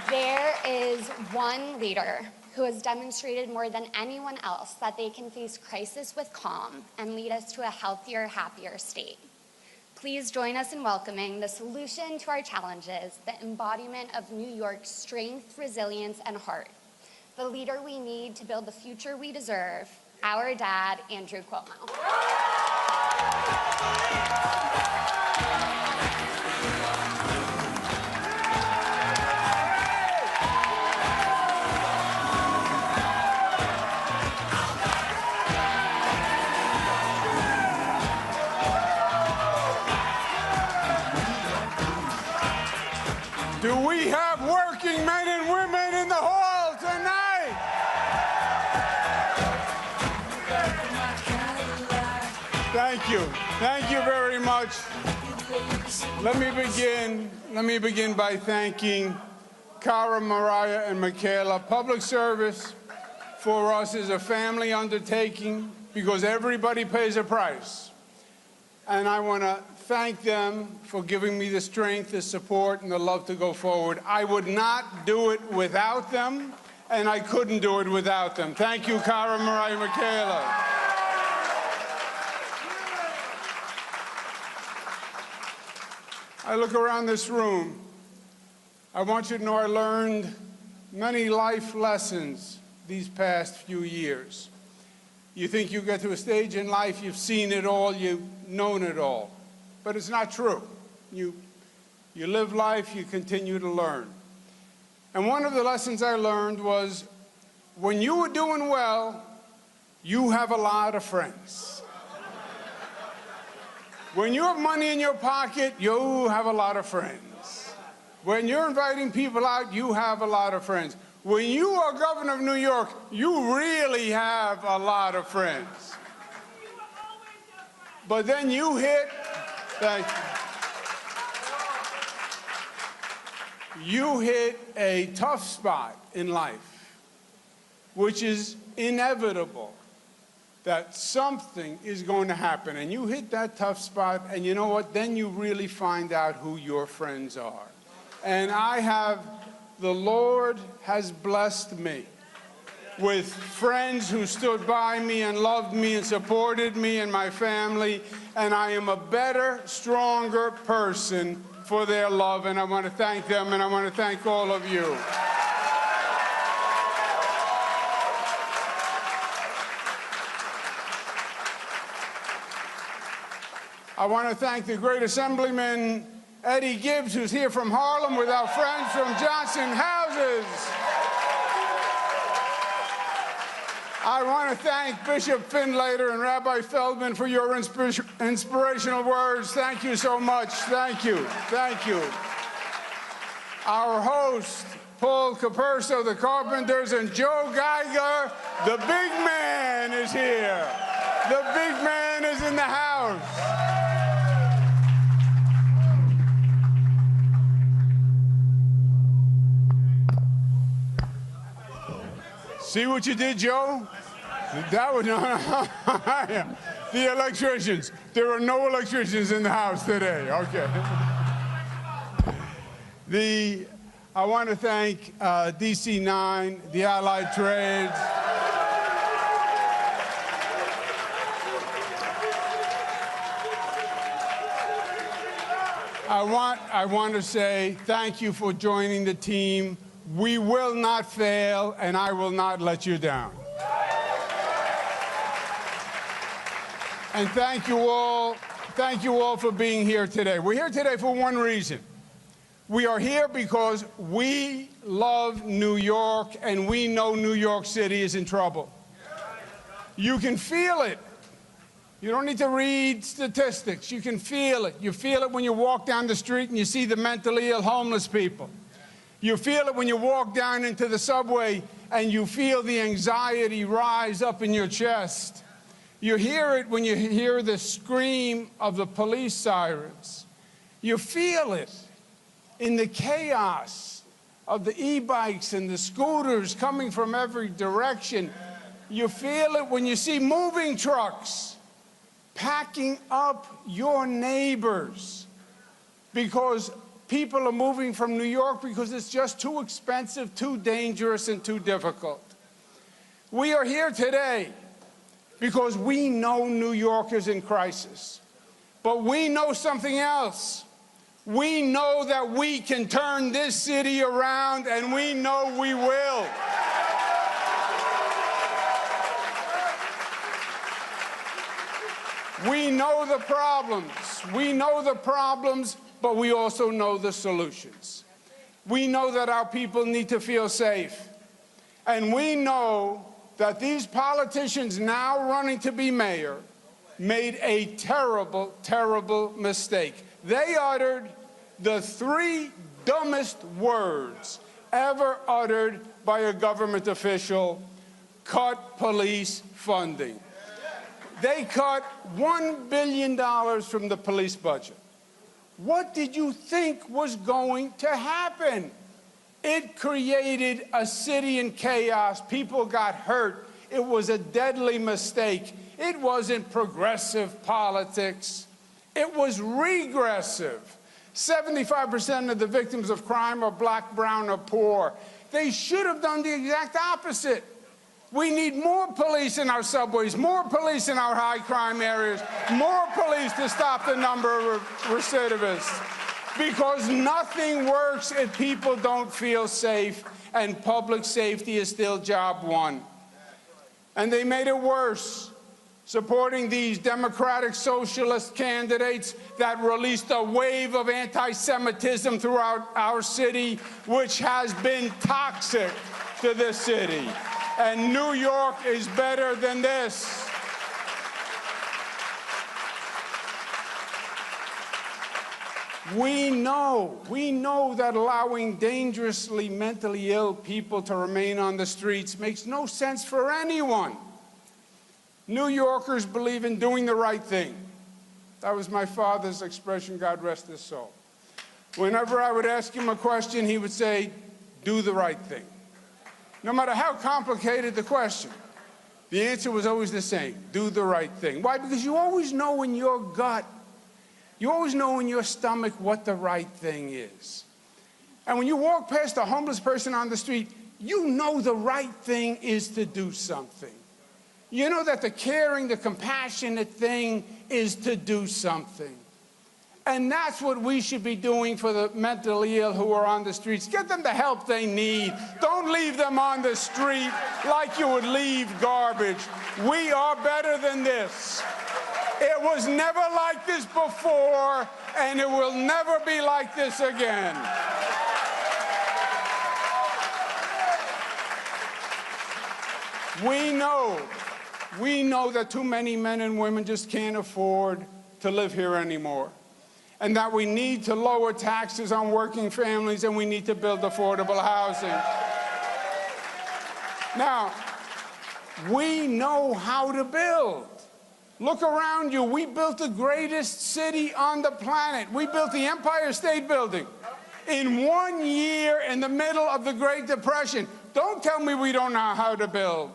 There is one leader who has demonstrated more than anyone else that they can face crisis with calm and lead us to a healthier, happier state. Please join us in welcoming the solution to our challenges, the embodiment of New York's strength, resilience, and heart, the leader we need to build the future we deserve, our dad, Andrew Cuomo. Do we have working men and women in the hall tonight? Thank you. Thank you very much. Let me begin by thanking Cara, Mariah, and Michaela. Public service for us is a family undertaking because everybody pays a price. And I want to thank them for giving me the strength, the support, and the love to go forward. I would not do it without them, and I couldn't do it without them. Thank you, Cara, Mariah, Michaela. I look around this room. I want you to know I learned many life lessons these past few years. You think you get to a stage in life, you've seen it all, you've known it all. But it's not true. You live life, you continue to learn. And one of the lessons I learned was when you were doing well, you have a lot of friends. When you have money in your pocket, you have a lot of friends. When you're inviting people out, you have a lot of friends. When you are governor of New York, you really have a lot of friends. But then you hit, you hit a tough spot in life, which is inevitable that something is going to happen. And you hit that tough spot, and you know what? Then you really find out who your friends are. And the Lord has blessed me with friends who stood by me and loved me and supported me and my family, and I am a better, stronger person for their love, and I want to thank them, and I want to thank all of you. I want to thank the great Assemblyman Eddie Gibbs, who's here from Harlem with our friends from Johnson Houses. I want to thank Bishop Findlater and Rabbi Feldman for your inspirational words. Thank you so much. Thank you. Thank you. Our host, Paul Caperso, the Carpenters, and Joe Geiger, the big man, is here. The big man is in the house. See what you did, Joe? That was the electricians. There are no electricians in the house today. Okay. I want to thank DC9, the Allied Trades. I want to say thank you for joining the team. We will not fail, and I will not let you down. And thank you all for being here today. We're here today for one reason. We are here because we love New York, and we know New York City is in trouble. You can feel it. You don't need to read statistics. You can feel it. You feel it when you walk down the street and you see the mentally ill homeless people. You feel it when you walk down into the subway and you feel the anxiety rise up in your chest. You hear it when you hear the scream of the police sirens. You feel it in the chaos of the e-bikes and the scooters coming from every direction. You feel it when you see moving trucks packing up your neighbors because people are moving from New York because it's just too expensive, too dangerous, and too difficult. We are here today because we know New York is in crisis. But we know something else. We know that we can turn this city around, and we know we will. We know the problems. We know the problems, but we also know the solutions. We know that our people need to feel safe. And we know that these politicians now running to be mayor made a terrible, terrible mistake. They uttered the 3 dumbest words ever uttered by a government official: cut police funding. They cut $1 billion from the police budget. What did you think was going to happen? It created a city in chaos. People got hurt. It was a deadly mistake. It wasn't progressive politics. It was regressive. 75% of the victims of crime are black, brown, or poor. They should have done the exact opposite. We need more police in our subways, more police in our high crime areas, more police to stop the number of recidivists. Because nothing works if people don't feel safe, and public safety is still job one. And they made it worse, supporting these democratic socialist candidates that released a wave of anti-Semitism throughout our city, which has been toxic to this city. And New York is better than this. We know that allowing dangerously mentally ill people to remain on the streets makes no sense for anyone. New Yorkers believe in doing the right thing. That was my father's expression, God rest his soul. Whenever I would ask him a question, he would say, do the right thing. No matter how complicated the question, the answer was always the same: do the right thing. Why? Because you always know in your gut, you always know in your stomach what the right thing is. And when you walk past a homeless person on the street, you know the right thing is to do something. You know that the caring, the compassionate thing is to do something. And that's what we should be doing for the mentally ill who are on the streets. Get them the help they need. Don't leave them on the street like you would leave garbage. We are better than this. It was never like this before, and it will never be like this again. We know that too many men and women just can't afford to live here anymore, and that we need to lower taxes on working families, and we need to build affordable housing. Now, we know how to build. Look around you. We built the greatest city on the planet. We built the Empire State Building in 1 year in the middle of the Great Depression. Don't tell me we don't know how to build.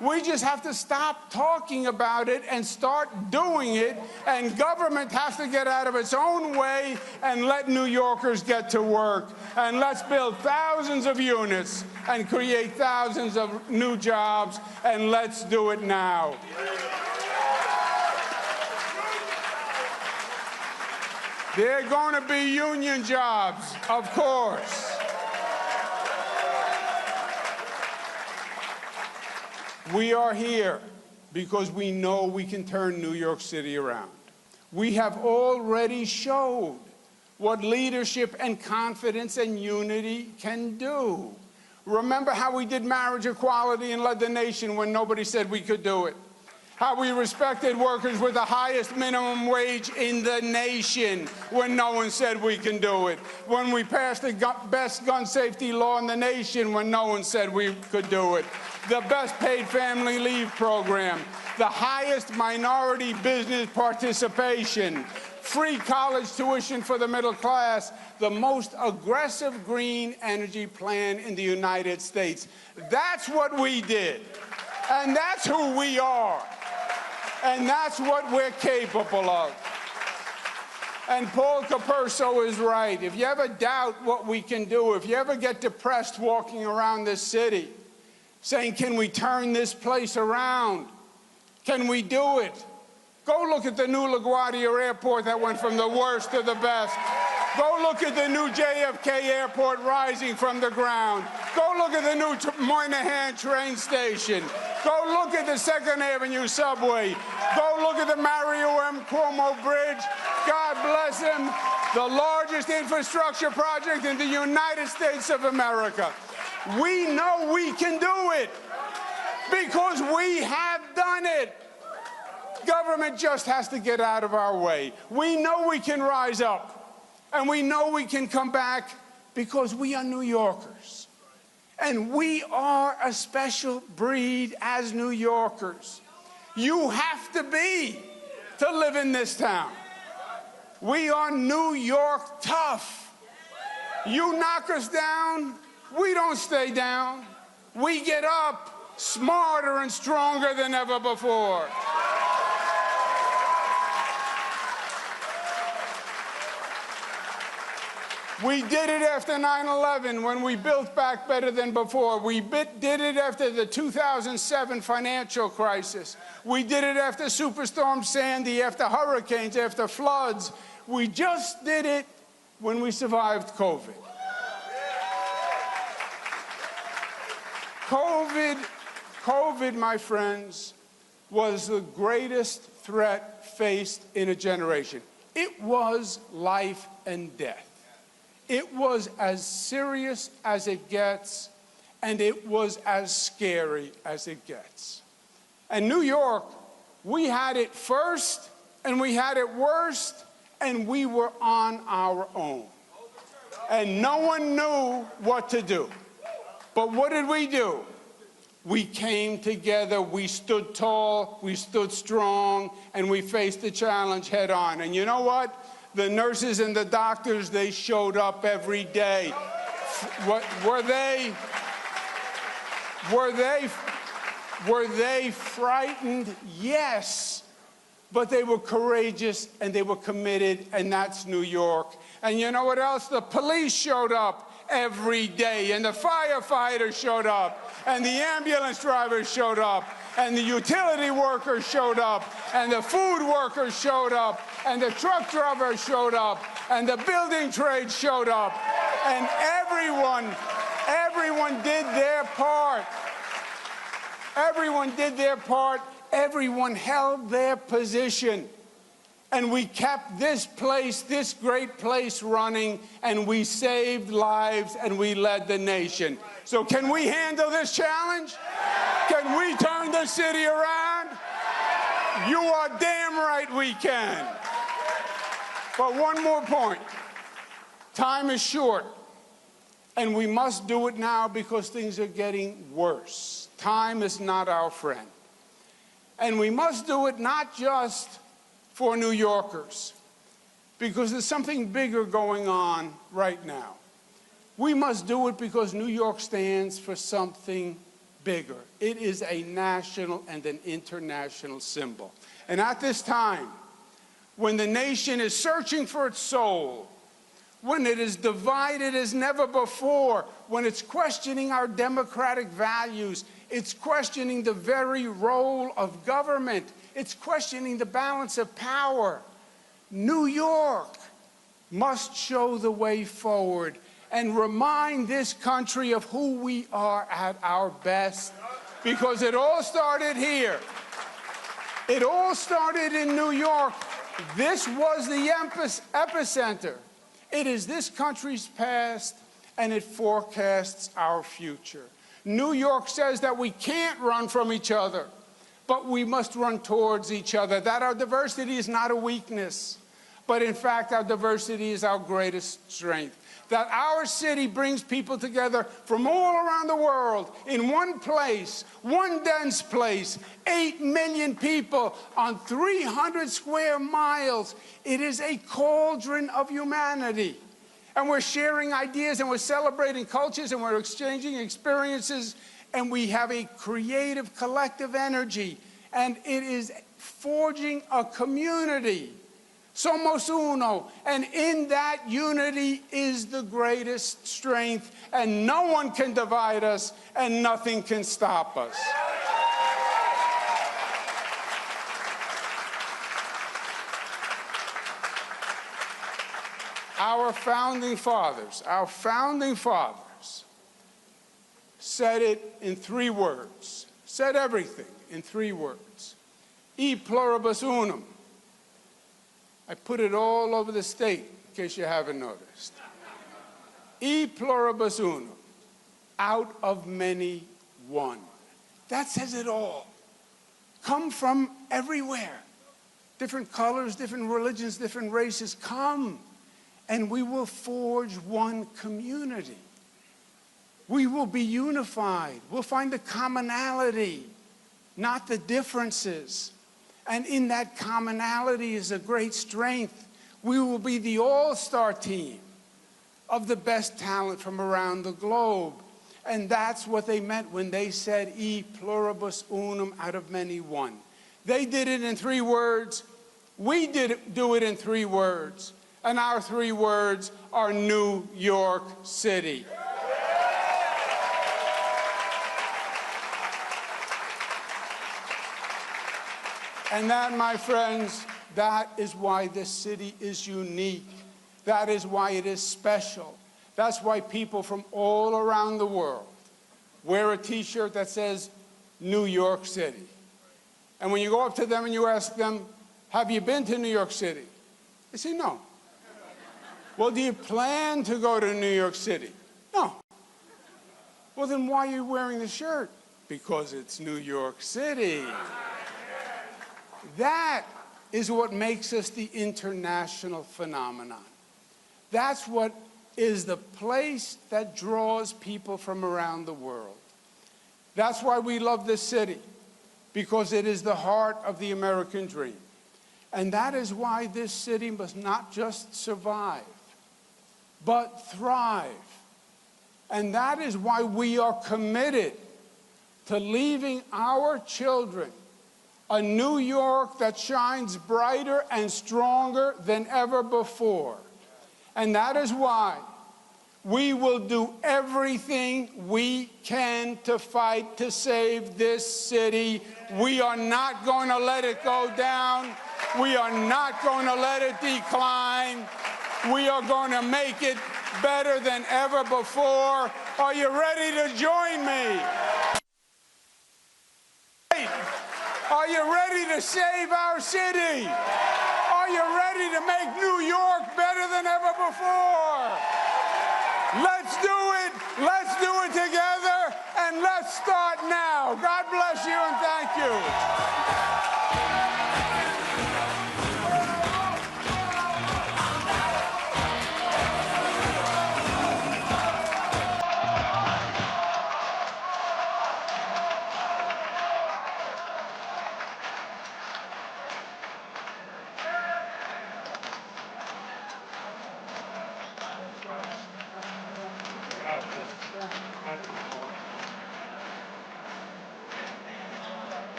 We just have to stop talking about it and start doing it, and government has to get out of its own way and let New Yorkers get to work. And let's build thousands of units and create thousands of new jobs, and let's do it now. There are going to be union jobs, of course. We are here because we know we can turn New York City around. We have already showed what leadership and confidence and unity can do. Remember how we did marriage equality and led the nation when nobody said we could do it. How we respected workers with the highest minimum wage in the nation when no one said we can do it. When we passed the best gun safety law in the nation when no one said we could do it. The best paid family leave program. The highest minority business participation. Free college tuition for the middle class. The most aggressive green energy plan in the United States. That's what we did. And that's who we are. And that's what we're capable of. And Paul Capurso is right. If you ever doubt what we can do, if you ever get depressed walking around this city, saying, can we turn this place around? Can we do it? Go look at the new LaGuardia Airport that went from the worst to the best. Go look at the new JFK Airport rising from the ground. Go look at the new Moynihan train station. Go look at the 2nd Avenue subway. Go look at the Mario M. Cuomo Bridge. God bless him. The largest infrastructure project in the United States of America. We know we can do it because we have done it. Government just has to get out of our way. We know we can rise up. And we know we can come back because we are New Yorkers. And we are a special breed as New Yorkers. You have to be to live in this town. We are New York tough. You knock us down, we don't stay down. We get up smarter and stronger than ever before. We did it after 9/11 when we built back better than before. We did it after the 2007 financial crisis. We did it after Superstorm Sandy, after hurricanes, after floods. We just did it when we survived COVID. COVID, my friends, was the greatest threat faced in a generation. It was life and death. It was as serious as it gets, and it was as scary as it gets. And New York, we had it first, and we had it worst, and we were on our own. And no one knew what to do. But what did we do? We came together, we stood tall, we stood strong, and we faced the challenge head on. And you know what? The nurses and the doctors, they showed up every day. Were they frightened? Yes. But they were courageous and they were committed, and that's New York. And you know what else? The police showed up every day, and the firefighters showed up, and the ambulance drivers showed up, and the utility workers showed up, and the food workers showed up, and the truck drivers showed up, and the building trade showed up, and everyone did their part. Everyone did their part. Everyone held their position. And we kept this place, this great place running, and we saved lives, and we led the nation. So can we handle this challenge? Can we turn the city around? You are damn right we can. But one more point. Time is short, and we must do it now because things are getting worse. Time is not our friend. And we must do it not just for New Yorkers, because there's something bigger going on right now. We must do it because New York stands for something bigger. It is a national and an international symbol. And at this time, when the nation is searching for its soul, when it is divided as never before, when it's questioning our democratic values, it's questioning the very role of government, it's questioning the balance of power, New York must show the way forward and remind this country of who we are at our best, because it all started here. It all started in New York. This was the epicenter. It is this country's past, and it forecasts our future. New York says that we can't run from each other, but we must run towards each other, that our diversity is not a weakness, but in fact our diversity is our greatest strength, that our city brings people together from all around the world in one place, one dense place, 8 million people on 300 square miles. It is a cauldron of humanity. And we're sharing ideas, and we're celebrating cultures, and we're exchanging experiences, and we have a creative collective energy, and it is forging a community Somos uno. And in that unity is the greatest strength, and no one can divide us, and nothing can stop us. Our founding fathers said it in 3 words, said everything in 3 words. E pluribus unum. I put it all over the state, in case you haven't noticed. E pluribus unum, out of many, one. That says it all. Come from everywhere. Different colors, different religions, different races, come. And we will forge one community. We will be unified. We'll find the commonality, not the differences. And in that commonality is a great strength. We will be the all-star team of the best talent from around the globe. And that's what they meant when they said, E pluribus unum, out of many, one. They did it in 3 words. We do it in 3 words. And our 3 words are New York City. And that, my friends, that is why this city is unique. That is why it is special. That's why people from all around the world wear a T-shirt that says New York City. And when you go up to them and you ask them, have you been to New York City? They say, no. Well, do you plan to go to New York City? No. Well, then why are you wearing the shirt? Because it's New York City. That is what makes us the international phenomenon. That's what is the place that draws people from around the world. That's why we love this city, because it is the heart of the American dream. And that is why this city must not just survive, but thrive. And that is why we are committed to leaving our children a New York that shines brighter and stronger than ever before. And that is why we will do everything we can to fight to save this city. We are not going to let it go down. We are not going to let it decline. We are going to make it better than ever before. Are you ready to join me? Are you ready to save our city? Are you ready to make New York better than ever before? Let's do it. Let's do it together, and let's start now. God bless you, and thank you.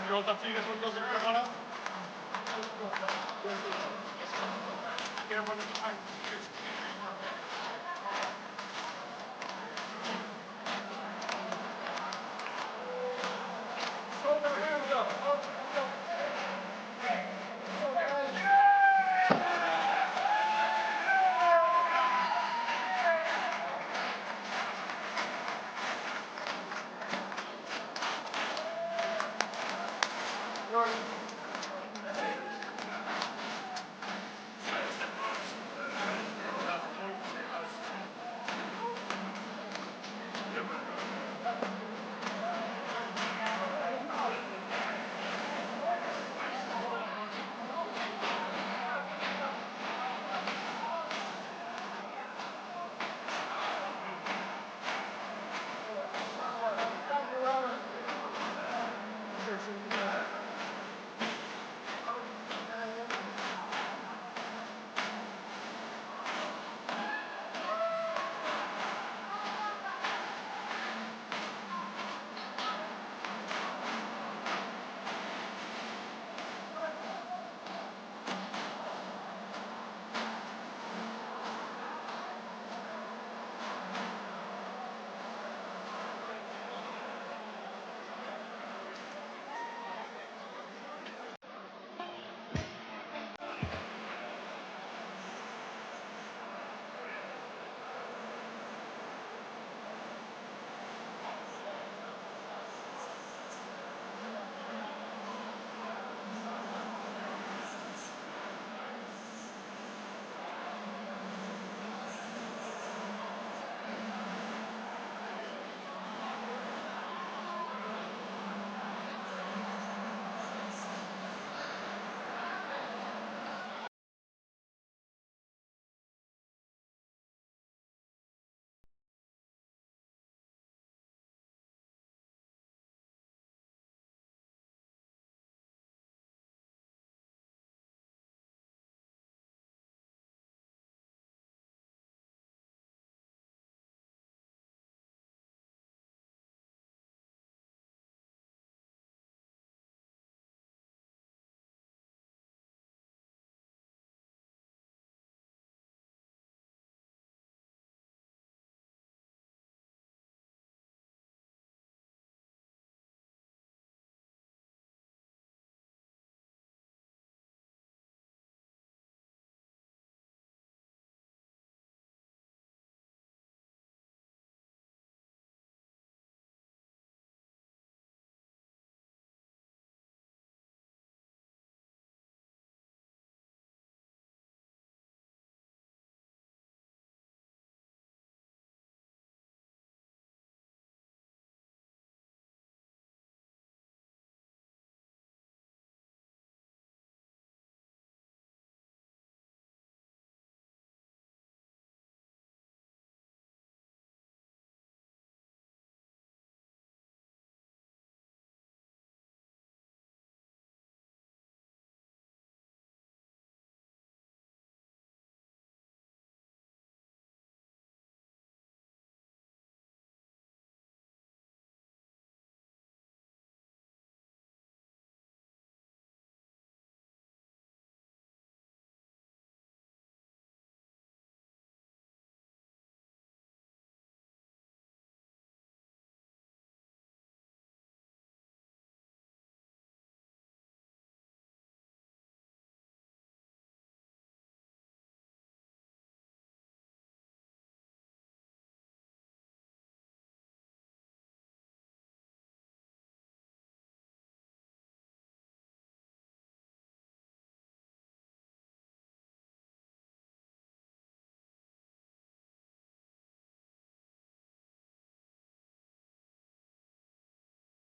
You're all done for you, this one goes in the corner.